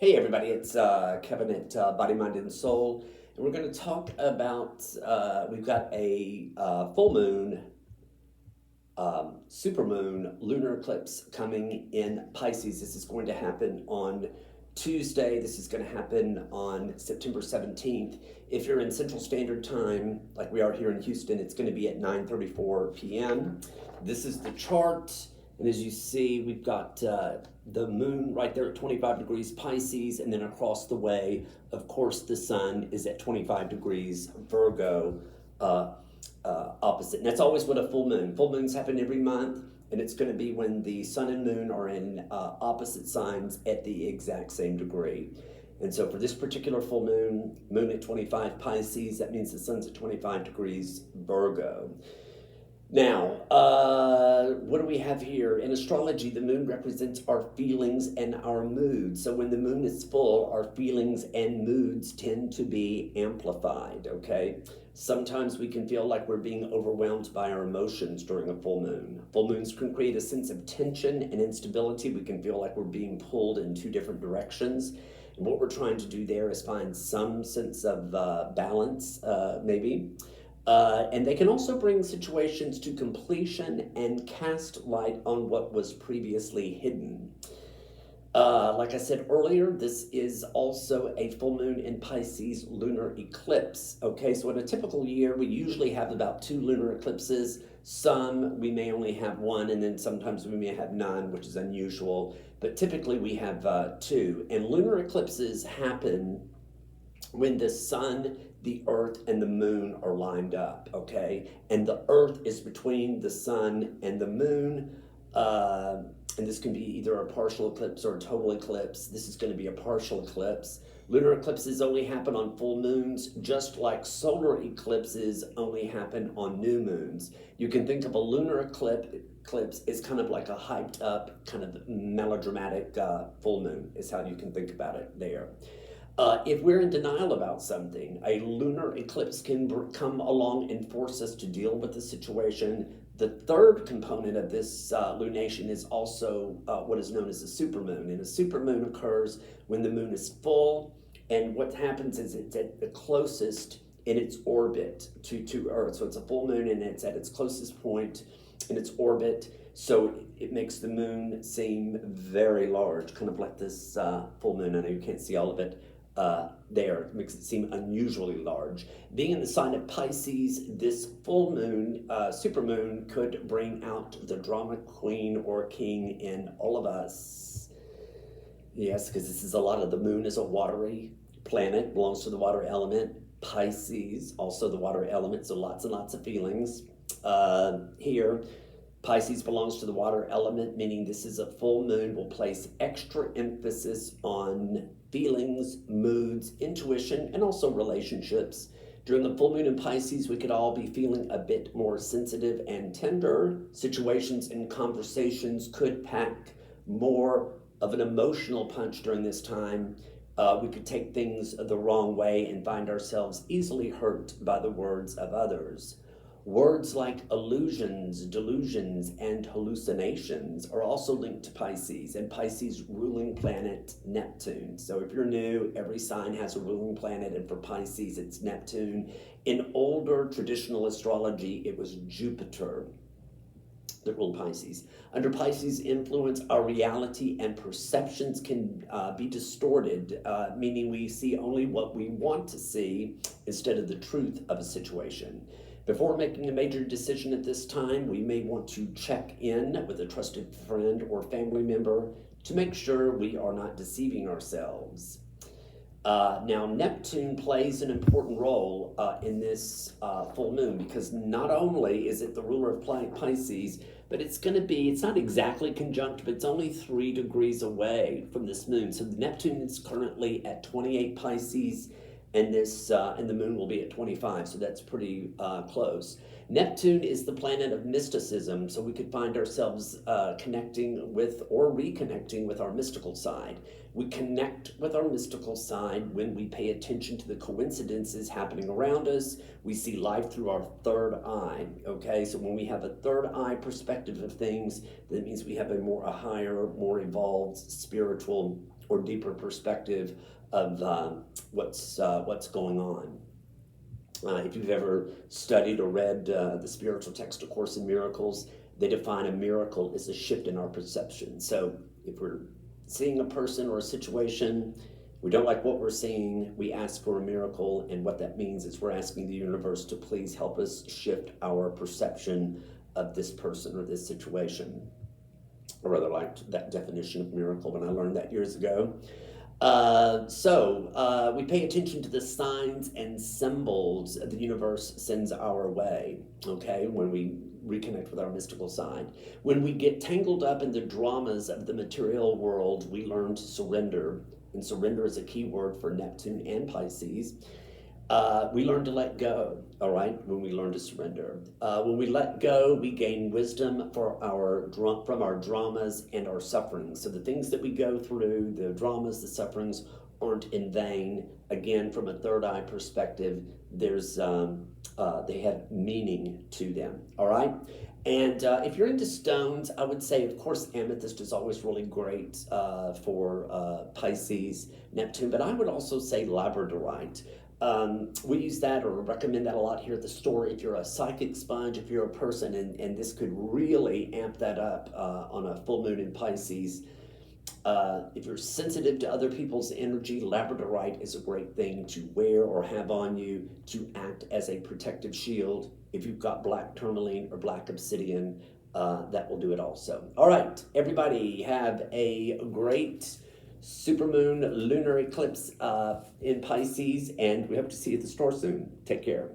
Hey everybody, it's Kevin at Body, Mind, and Soul, and we're going to talk about. We've got a full moon, super moon, lunar eclipse coming in Pisces. This is going to happen on Tuesday. This is going to happen on September 17th. If you're in Central Standard Time, like we are here in Houston, it's going to be at 9:34 p.m. This is the chart. And as you see, we've got the moon right there at 25 degrees Pisces, and then across the way, of course, the sun is at 25 degrees Virgo opposite. And that's always what a full moon. Full moons happen every month, and it's going to be when the sun and moon are in opposite signs at the exact same degree. And so for this particular full moon, moon at 25 Pisces, that means the sun's at 25 degrees Virgo. Now, what do we have here? In astrology, the moon represents our feelings and our moods. So when the moon is full, our feelings and moods tend to be amplified, okay? Sometimes we can feel like we're being overwhelmed by our emotions during a full moon. Full moons can create a sense of tension and instability. We can feel like we're being pulled in two different directions. And what we're trying to do there is find some sense of balance, maybe. And they can also bring situations to completion and cast light on what was previously hidden. Like I said earlier, this is also a full moon in Pisces lunar eclipse. Okay, so in a typical year, we usually have about 2 lunar eclipses. Some we may only have 1, and then sometimes we may have none, which is unusual. But typically we have 2. And lunar eclipses happen when the sun, the earth, and the moon are lined up, okay? And the earth is between the sun and the moon. And this can be either a partial eclipse or a total eclipse. This is going to be a partial eclipse. Lunar eclipses only happen on full moons, just like solar eclipses only happen on new moons. You can think of a lunar eclipse as kind of like a hyped up, kind of melodramatic full moon, is how you can think about it there. If we're in denial about something, a lunar eclipse can come along and force us to deal with the situation. The third component of this lunation is also what is known as a supermoon. And a supermoon occurs when the moon is full, and what happens is it's at the closest in its orbit to Earth. So it's a full moon, and it's at its closest point in its orbit. So it makes the moon seem very large, kind of like this full moon. I know you can't see all of it there. It makes it seem unusually large. Being in the sign of Pisces, this full moon, supermoon, could bring out the drama queen or king in all of us. Yes, because this is a lot of the moon is a watery planet, belongs to the water element. Pisces, also the water element, so lots and lots of feelings here. Pisces belongs to the water element, meaning this is a full moon, will place extra emphasis on feelings, moods, intuition, and also relationships. During the full moon in Pisces, we could all be feeling a bit more sensitive and tender. Situations and conversations could pack more of an emotional punch during this time. We could take things the wrong way and find ourselves easily hurt by the words of others. Words like illusions, delusions, and hallucinations are also linked to Pisces and Pisces' ruling planet, Neptune. So if you're new, every sign has a ruling planet, and for Pisces, it's Neptune. In older traditional astrology, it was Jupiter that ruled Pisces. Under Pisces' influence, our reality and perceptions can be distorted, meaning we see only what we want to see instead of the truth of a situation. Before making a major decision at this time, we may want to check in with a trusted friend or family member to make sure we are not deceiving ourselves. Now, Neptune plays an important role in this full moon, because not only is it the ruler of Pisces, but it's not exactly conjunct, but it's only 3 degrees away from this moon. So Neptune is currently at 28 Pisces, and the moon will be at 25, so that's pretty close. Neptune is the planet of mysticism, so we could find ourselves connecting with or reconnecting with our mystical side. We connect with our mystical side when we pay attention to the coincidences happening around us. We see life through our third eye, okay? So when we have a third eye perspective of things, that means we have a higher, more evolved spiritual or deeper perspective of what's going on. If you've ever studied or read the spiritual text, A Course in Miracles, they define a miracle as a shift in our perception. So if we're seeing a person or a situation, we don't like what we're seeing, we ask for a miracle, and what that means is we're asking the universe to please help us shift our perception of this person or this situation. I rather liked that definition of miracle when I learned that years ago. We pay attention to the signs and symbols the universe sends our way, okay, when we reconnect with our mystical side. When we get tangled up in the dramas of the material world, we learn to surrender, and surrender is a key word for Neptune and Pisces. We learn to let go, all right, when we learn to surrender. When we let go, we gain wisdom from our dramas and our sufferings. So the things that we go through, the dramas, the sufferings, aren't in vain. Again, from a third eye perspective, they have meaning to them, all right? And if you're into stones, I would say, of course, amethyst is always really great for Pisces, Neptune, but I would also say labradorite. We use that or recommend that a lot here at the store if you're a psychic sponge, if you're a person, and this could really amp that up on a full moon in Pisces. If you're sensitive to other people's energy, labradorite is a great thing to wear or have on you to act as a protective shield. If you've got black tourmaline or black obsidian, that will do it also. All right, everybody have a great supermoon lunar eclipse in Pisces, and we hope to see you at the store soon. Take care.